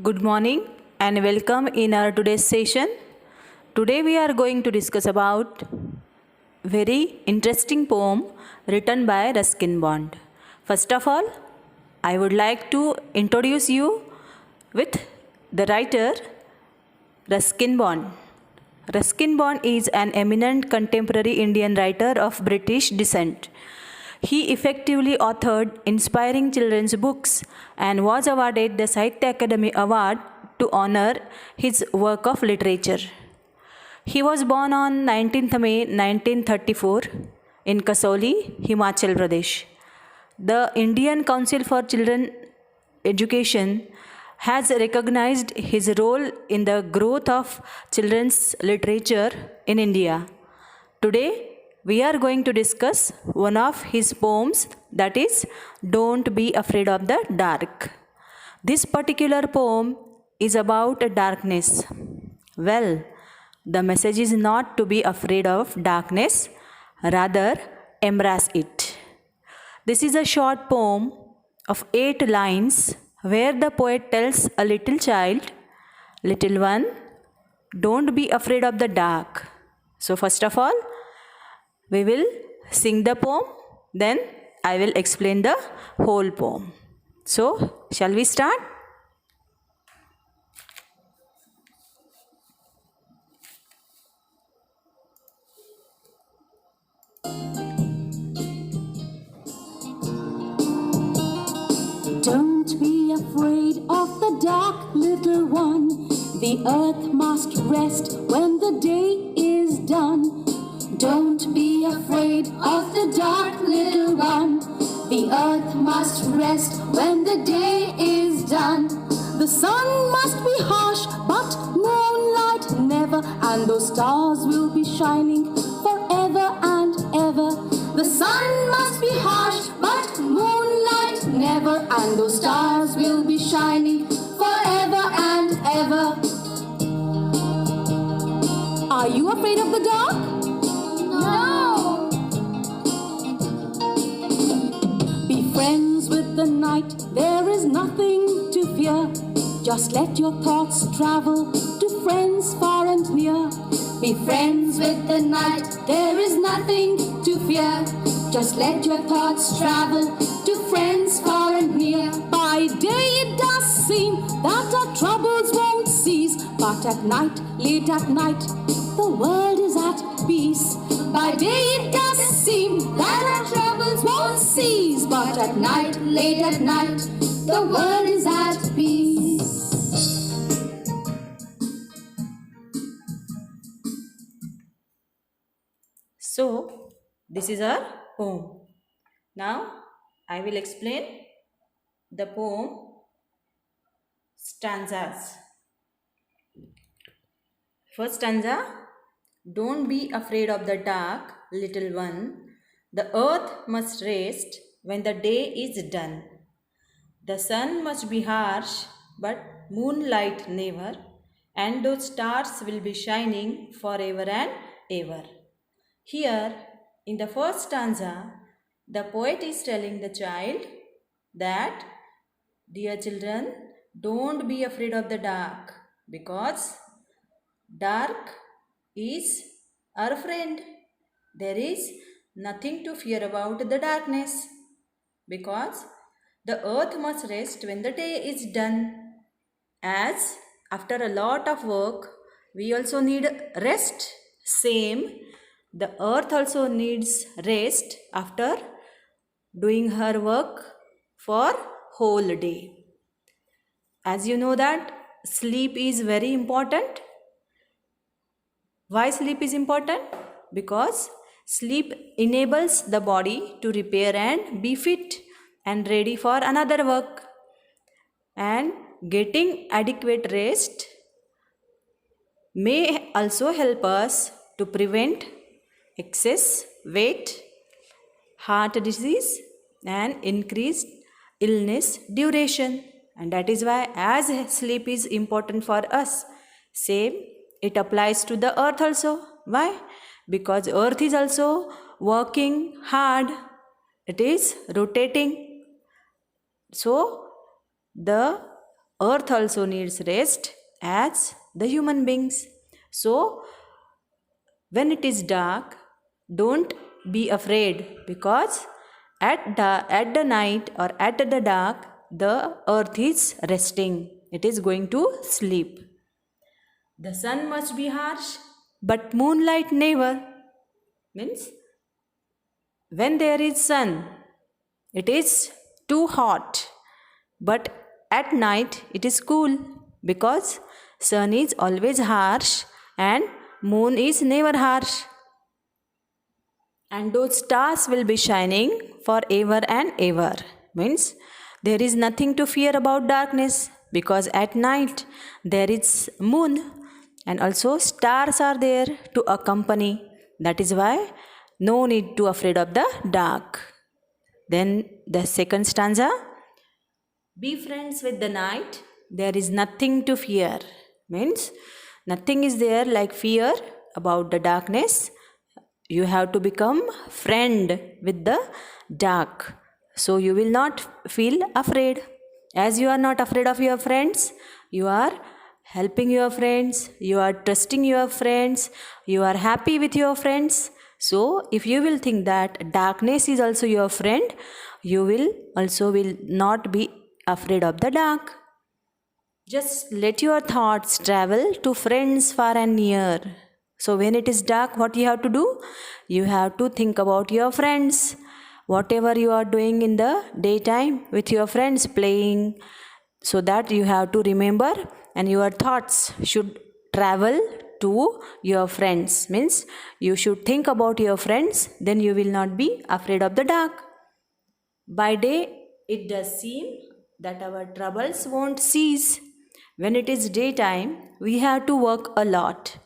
Good morning and welcome in our today's session. Today we are going to discuss about very interesting poem written by Ruskin Bond. First of all, I would like to introduce you with the writer Ruskin Bond. Ruskin Bond is an eminent contemporary Indian writer of British descent. He effectively authored inspiring children's books and was awarded the Sahitya Akademi Award to honor his work of literature. He was born on 19th May 1934 in Kasauli, Himachal Pradesh. The Indian Council for Children Education has recognized his role in the growth of children's literature in India. Today, we are going to discuss one of his poems, that is, Don't Be Afraid of the Dark. This particular poem is about darkness. Well, the message is not to be afraid of darkness, rather, embrace it. This is a short poem of 8 lines where the poet tells a little child, "Little one, don't be afraid of the dark." So, first of all, we will sing the poem, then I will explain the whole poem. So, shall we start? Don't be afraid of the dark, little one. The earth must rest when the day is done. Don't be afraid of the dark, little one. The earth must rest when the day is done. The sun must be harsh, but moonlight never, and those stars will be shining forever and ever. The sun must be harsh, but moonlight never, and those stars will be shining forever and ever. Are you afraid of the dark? No! Be friends with the night, there is nothing to fear. Just let your thoughts travel to friends far and near. Be friends with the night, there is nothing to fear. Just let your thoughts travel to friends far and near. By day it does seem that our troubles won't cease, but at night, late at night, the world is at peace. By day it does seem that our troubles won't cease, but at night, late at night, the world is at peace. So, this is our poem. Now, I will explain the poem stanzas. First stanza, don't be afraid of the dark, little one. The earth must rest when the day is done. The sun must be harsh, but moonlight never, and those stars will be shining forever and ever. Here, in the first stanza, the poet is telling the child that, dear children, don't be afraid of the dark, because dark is our friend. There is nothing to fear about the darkness, because the earth must rest when the day is done. As after a lot of work, we also need rest. Same, the earth also needs rest after doing her work for whole day. As you know that sleep is very important. Why sleep is important? Because sleep enables the body to repair and be fit and ready for another work. And getting adequate rest may also help us to prevent excess weight, heart disease, and increased illness duration. And that is why, as sleep is important for us, same it applies to the earth also. Why? Because earth is also working hard, it is rotating. So the Earth also needs rest as the human beings. So, when it is dark, don't be afraid, because at the night or at the dark, the earth is resting. It is going to sleep. The sun must be harsh, but moonlight never. Means when there is sun, it is too hot, but at night it is cool, because sun is always harsh and moon is never harsh. And those stars will be shining forever and ever. Means there is nothing to fear about darkness, because at night there is moon and also stars are there to accompany. That is why no need to afraid of the dark. Then the second stanza, be friends with the night, there is nothing to fear. Means nothing is there like fear about the darkness. You have to become friend with the dark, so you will not feel afraid. As you are not afraid of your friends, you are helping your friends, you are trusting your friends, you are happy with your friends. So if you will think that darkness is also your friend, you will not be afraid of the dark. Just let your thoughts travel to friends far and near. So when it is dark, what you have to do? You have to think about your friends. Whatever you are doing in the daytime with your friends, playing, so that you have to remember, and your thoughts should travel to your friends. Means you should think about your friends, then you will not be afraid of the dark. By day, it does seem that our troubles won't cease. When it is daytime, we have to work a lot.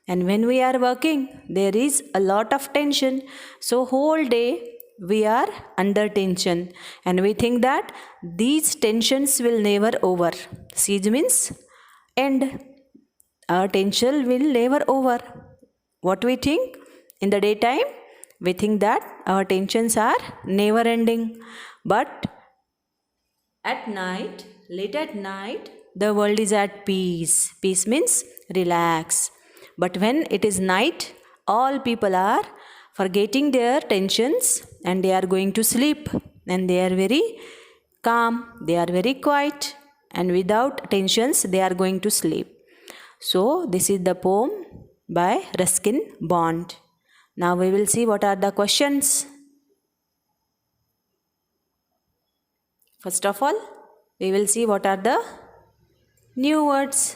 And when we are working, there is a lot of tension. So whole day we are under tension. And we think that these tensions will never over. Siege means end. Our tension will never over. What we think? In the daytime, we think that our tensions are never ending. But at night, late at night, the world is at peace. Peace means relax. But when it is night, all people are forgetting their tensions and they are going to sleep. And they are very calm, they are very quiet, and without tensions they are going to sleep. So this is the poem by Ruskin Bond. Now we will see what are the questions. First of all, we will see what are the new words.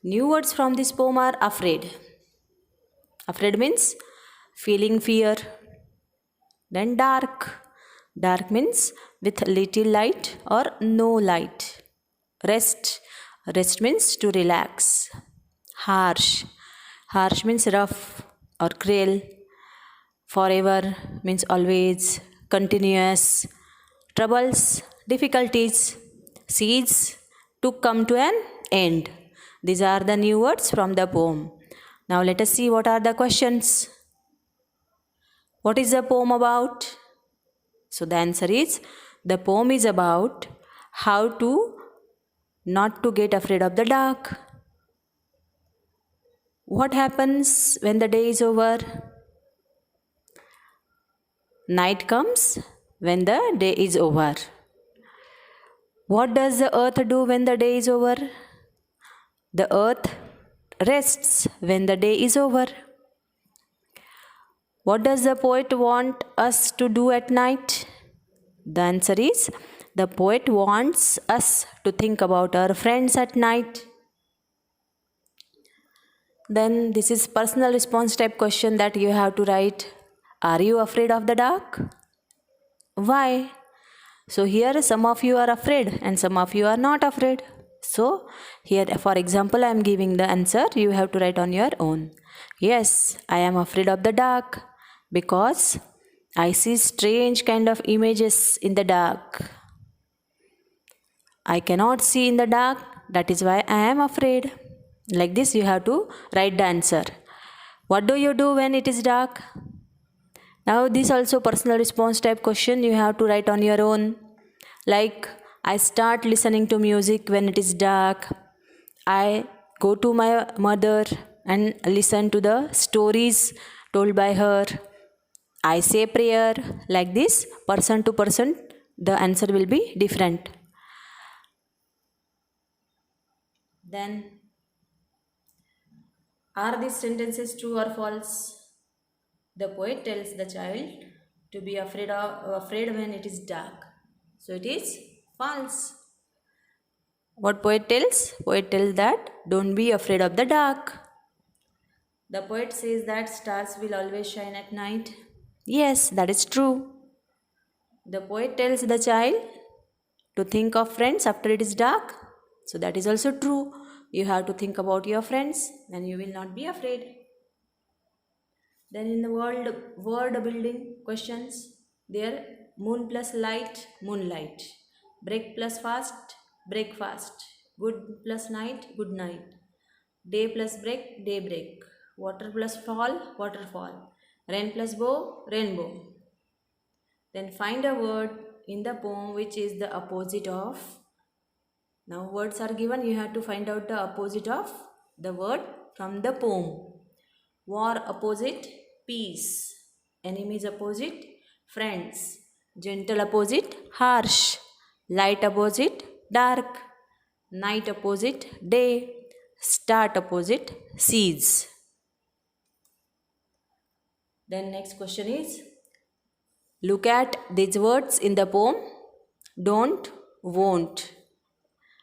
New words from this poem are afraid. Afraid means feeling fear. Then dark. Dark means with little light or no light. Rest. Rest means to relax. Harsh. Harsh means rough or cruel. Forever means always, continuous. Troubles, difficulties. Siege, to come to an end. These are the new words from the poem. Now let us see what are the questions. What is the poem about? So the answer is, the poem is about how to not to get afraid of the dark. What happens when the day is over? Night comes when the day is over. What does the earth do when the day is over? The earth rests when the day is over. What does the poet want us to do at night? The answer is, the poet wants us to think about our friends at night. Then this is personal response type question that you have to write. Are you afraid of the dark? Why? So here some of you are afraid and some of you are not afraid. So here, for example, I am giving the answer. You have to write on your own. Yes, I am afraid of the dark because I see strange kind of images in the dark. I cannot see in the dark. That is why I am afraid. Like this you have to write the answer. What do you do when it is dark? Now this also personal response type question you have to write on your own. Like, I start listening to music when it is dark. I go to my mother and listen to the stories told by her. I say prayer. Like this, person to person, the answer will be different. Then, are these sentences true or false? The poet tells the child to be afraid when it is dark. So it is false. What poet tells? Poet tells that don't be afraid of the dark. The poet says that stars will always shine at night. Yes, that is true. The poet tells the child to think of friends after it is dark. So that is also true. You have to think about your friends and you will not be afraid. Then in the word building questions, there moon plus light, moonlight. Break plus fast, breakfast. Good plus night, good night. Day plus break, daybreak. Water plus fall, waterfall. Rain plus bow, rainbow. Then find a word in the poem which is the opposite of. Now words are given, you have to find out the opposite of the word from the poem. War opposite, peace. Enemies opposite, friends. Gentle opposite, harsh. Light opposite, dark. Night opposite, day. Start opposite, cease. Then next question is, look at these words in the poem. Don't, won't.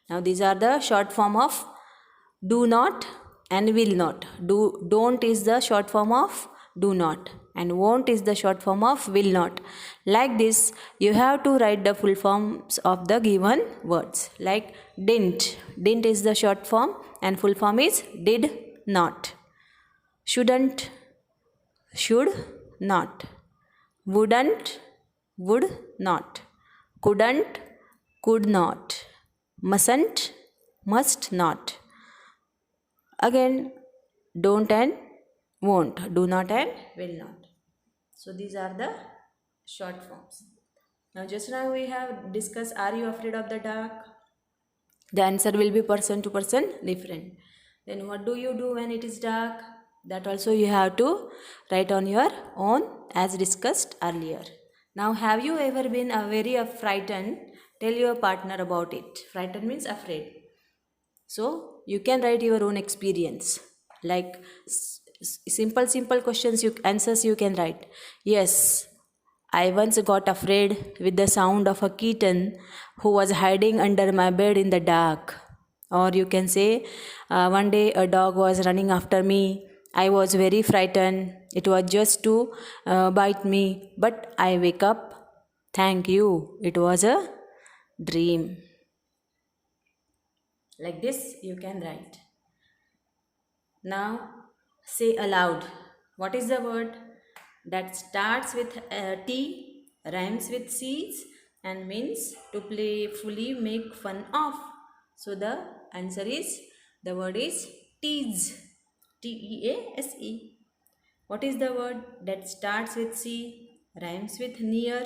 Now these are the short form of do not and will not. Don't is the short form of do not and won't is the short form of will not. Like this, you have to write the full forms of the given words. Like didn't. Didn't is the short form and full form is did not. Shouldn't, should not. Wouldn't, would not. Couldn't, could not. Mustn't, must not. Again, don't and won't. Do not and will not. So these are the short forms. Now just now we have discussed, are you afraid of the dark? The answer will be person to person different. Then what do you do when it is dark? That also you have to write on your own as discussed earlier. Now have you ever been very frightened? Tell your partner about it. Frightened means afraid. So you can write your own experience. Like simple questions, answers you can write. Yes, I once got afraid with the sound of a kitten who was hiding under my bed in the dark. Or you can say, one day a dog was running after me. I was very frightened. It was just to bite me. But I wake up. Thank you. It was a dream. Like this you can write. Now say aloud. What is the word that starts with T, rhymes with C's and means to playfully make fun of? So the answer is, the word is tease. T-E-A-S-E. What is the word that starts with C, rhymes with near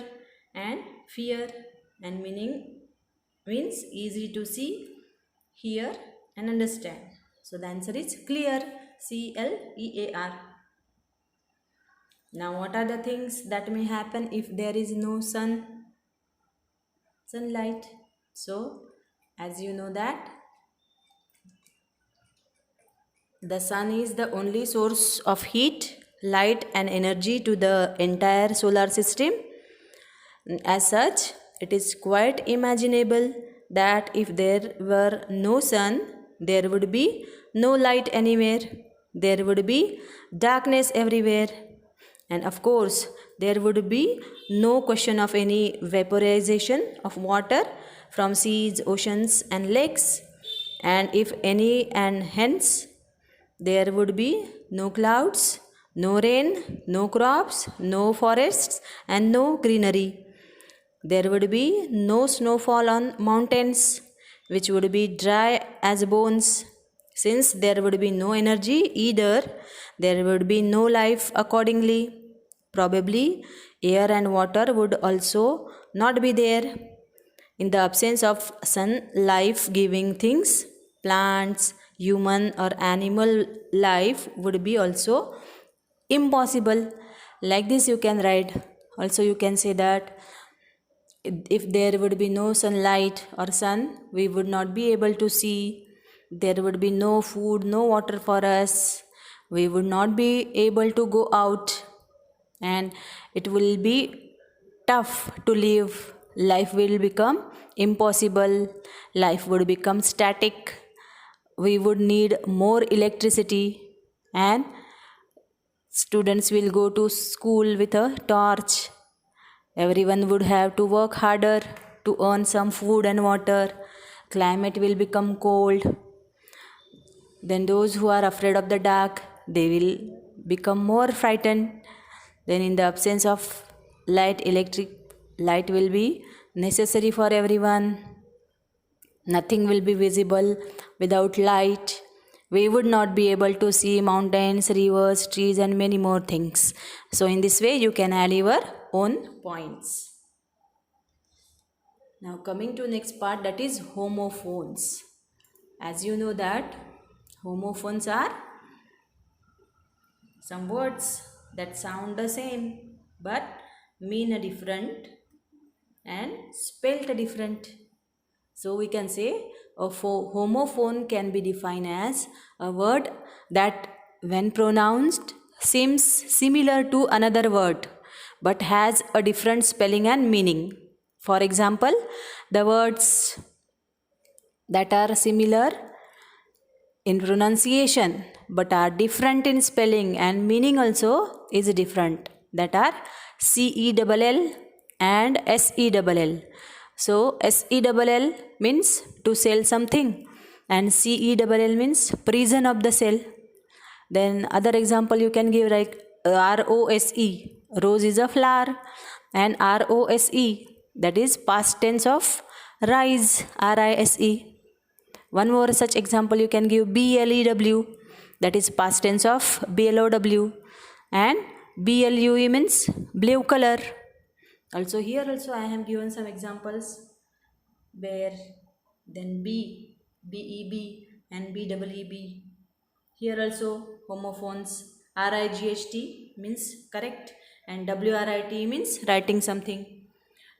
and fear and means easy to see, hear and understand? So the answer is clear. C-L-E-A-R. Now what are the things that may happen if there is no sunlight? So as you know that the sun is the only source of heat, light and energy to the entire solar system. As such, it is quite imaginable that if there were no sun, there would be no light anywhere. There would be darkness everywhere. And of course, there would be no question of any vaporization of water from seas, oceans and lakes. And if any, and hence there would be no clouds, no rain, no crops, no forests and no greenery. There would be no snowfall on mountains, which would be dry as bones. Since there would be no energy either, there would be no life accordingly. Probably air and water would also not be there. In the absence of sun, life-giving things, plants, human or animal life would be also impossible. Like this you can write. Also you can say that if there would be no sunlight or sun, we would not be able to see. There would be no food, no water for us. We would not be able to go out, and it will be tough to live. Life will become impossible. Life would become static. We would need more electricity, and students will go to school with a torch. Everyone would have to work harder to earn some food and water. Climate will become cold. Then those who are afraid of the dark, they will become more frightened. Then in the absence of light, electric light will be necessary for everyone. Nothing will be visible without light. We would not be able to see mountains, rivers, trees, and many more things. So in this way you can add your own points. Now coming to next part, that is homophones. As you know that homophones are some words that sound the same but mean a different and spelled different. So we can say a homophone can be defined as a word that when pronounced seems similar to another word but has a different spelling and meaning. For example, the words that are similar in pronunciation but are different in spelling and meaning also is different, that are CELL and SELL. So SELL means to sell something and CELL means prison of the cell. Then other example you can give like ROSE, rose is a flower, and ROSE, that is past tense of rise, RISE. One more such example you can give BLEW, that is past tense of BLOW, and BLUE means blue color. Also here also I have given some examples where then BEB and BEEB. Here also homophones, RIGHT means correct and WRIT means writing something.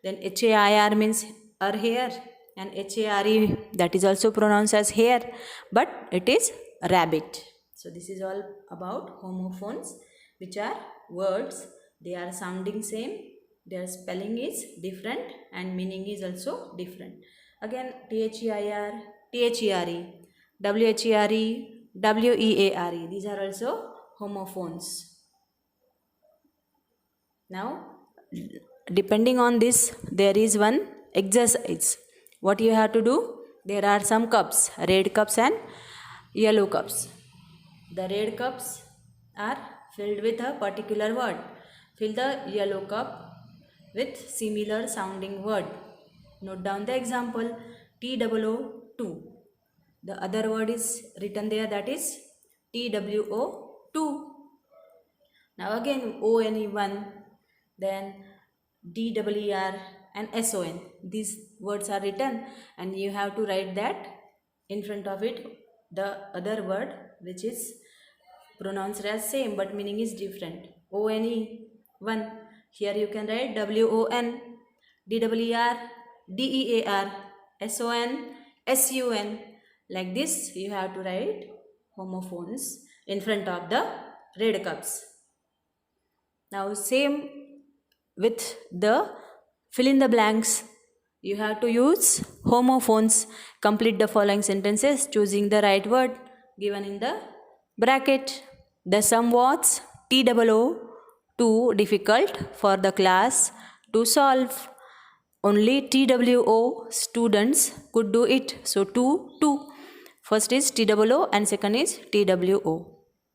Then HAIR means her hair, and HARE, that is also pronounced as hair but it is rabbit. So this is all about homophones, which are words, they are sounding same, their spelling is different and meaning is also different. Again THEIR, THERE, WHERE, WEARE, these are also homophones. Now depending on this there is one exercise. What you have to do, there are some cups, red cups and yellow cups. The red cups are filled with a particular word. Fill the yellow cup with similar sounding word. Note down the example TOO2. The other word is written there, that is TWO2. Now again ONE1, then DEER and SON. These words are written and you have to write that in front of it the other word which is pronounced as same but meaning is different. ONE1, here you can write WON, DEER, DEAR, SON, SUN. Like this you have to write homophones in front of the red cups. Now same with the fill in the blanks. You have to use homophones. Complete the following sentences choosing the right word given in the bracket. The sum was TOO too difficult for the class to solve. Only TWO students could do it. So 2. First is TOO and second is TWO.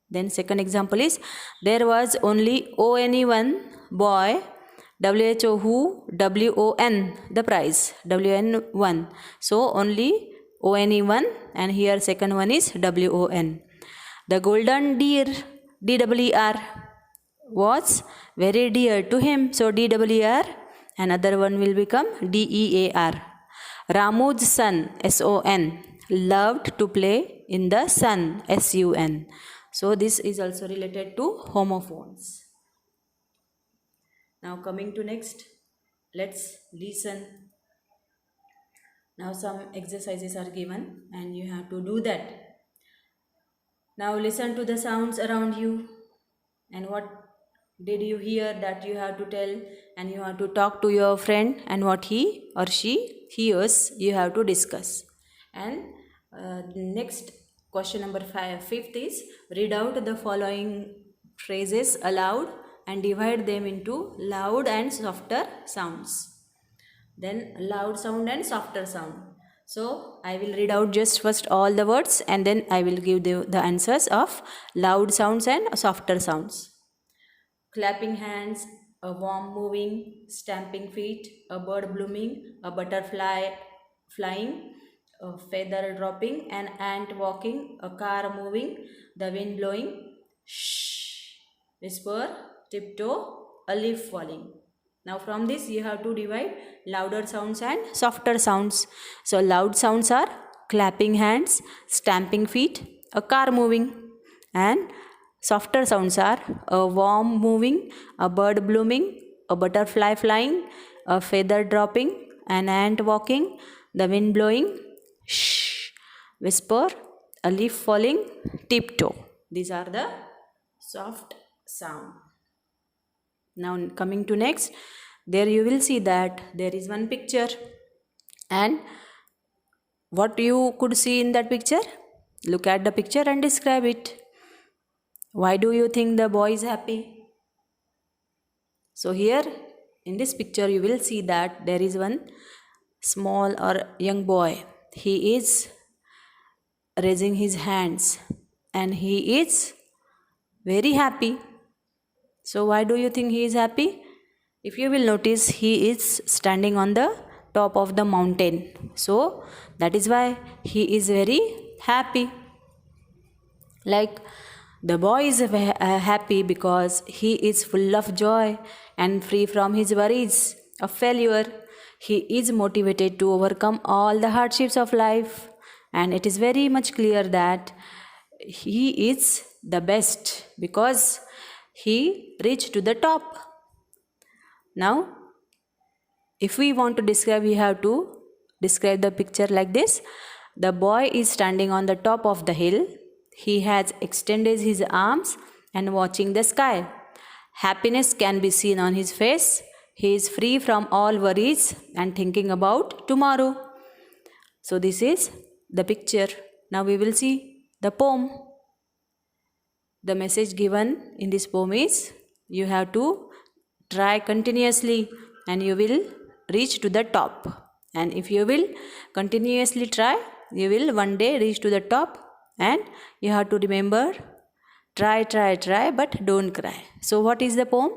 Then second example is there was only ONE1 boy WHO who WON the prize WN1. So only ONE1 and here second one is WON. The golden deer DEER was very dear to him. So DEER, another one will become DEAR. Ramu's son, S-O-N, loved to play in the sun, S-U-N. So this is also related to homophones. Now coming to next, let's listen. Now some exercises are given and you have to do that. Now listen to the sounds around you and what did you hear that you have to tell, and you have to talk to your friend, and what he or she hears you have to discuss. And next question number 5th is read out the following phrases aloud and divide them into loud and softer sounds. Then loud sound and softer sound. So I will read out just first all the words and then I will give the answers of loud sounds and softer sounds. Clapping hands, a worm moving, stamping feet, a bird blooming, a butterfly flying, a feather dropping, an ant walking, a car moving, the wind blowing, shh, whisper, tiptoe, a leaf falling. Now from this you have to divide louder sounds and softer sounds. So loud sounds are clapping hands, stamping feet, a car moving, and softer sounds are a worm moving, a bird blooming, a butterfly flying, a feather dropping, an ant walking, the wind blowing, shh, whisper, a leaf falling, tiptoe. These are the soft sound. Now coming to next, there you will see that there is one picture, and what you could see in that picture? Look at the picture and describe it. Why do you think the boy is happy? So here in this picture you will see that there is one small or young boy. He is raising his hands and he is very happy. So why do you think he is happy? If you will notice, he is standing on the top of the mountain. So that is why he is very happy. Like the boy is happy because he is full of joy and free from his worries of failure. He is motivated to overcome all the hardships of life, and it is very much clear that he is the best because he reached to the top. Now, if we want to describe, we have to describe the picture like this. The boy is standing on the top of the hill. He has extended his arms and watching the sky. Happiness can be seen on his face. He is free from all worries and thinking about tomorrow. So this is the picture. Now we will see the poem. The message given in this poem is you have to try continuously and you will reach to the top. And if you will continuously try, you will one day reach to the top. And you have to remember, try, but don't cry. So what is the poem?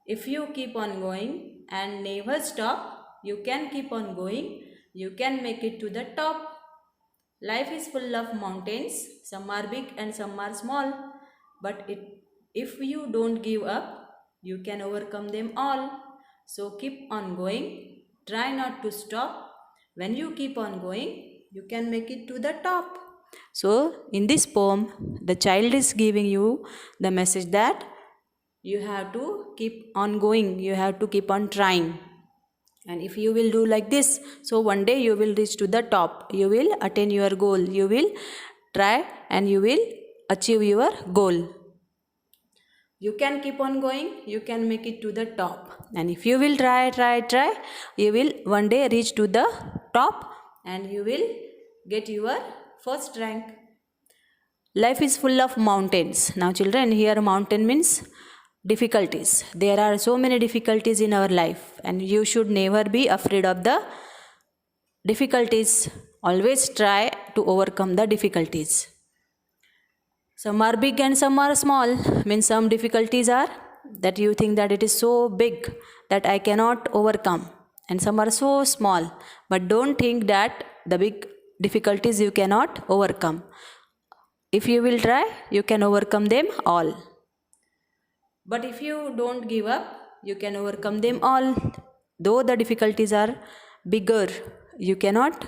If you keep on going and never stop, you can keep on going. You can make it to the top. Life is full of mountains. Some are big and some are small. But if you don't give up, you can overcome them all. So keep on going. Try not to stop. When you keep on going, you can make it to the top. So in this poem, the child is giving you the message that you have to keep on going, you have to keep on trying. And if you will do like this, so one day you will reach to the top, you will attain your goal, you will try and you will achieve your goal. You can keep on going, you can make it to the top. And if you will try, you will one day reach to the top and you will get your first rank. Life is full of mountains. Now children, here mountain means difficulties. There are so many difficulties in our life and you should never be afraid of the difficulties. Always try to overcome the difficulties. Some are big and some are small. Means some difficulties are that you think that it is so big that I cannot overcome. And some are so small. But don't think that the big difficulties you cannot overcome. If you will try, you can overcome them all. But if you don't give up, you can overcome them all. Though the difficulties are bigger, you cannot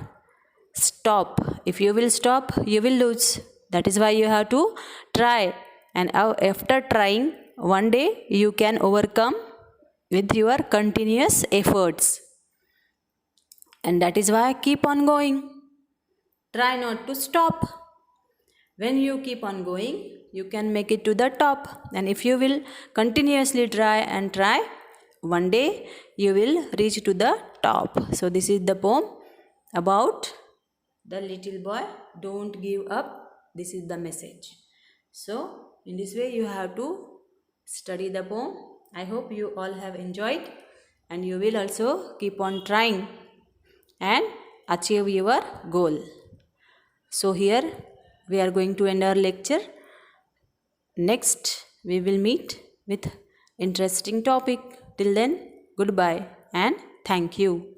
stop. If you will stop, you will lose. That is why you have to try. And after trying, one day you can overcome with your continuous efforts. And that is why keep on going. Try not to stop. When you keep on going, you can make it to the top. And if you will continuously try and try, one day you will reach to the top. So this is the poem about the little boy. Don't give up. This is the message. So in this way you have to study the poem. I hope you all have enjoyed, and you will also keep on trying and achieve your goal. So here we are going to end our lecture. Next we will meet with interesting topic. Till then, goodbye and thank you.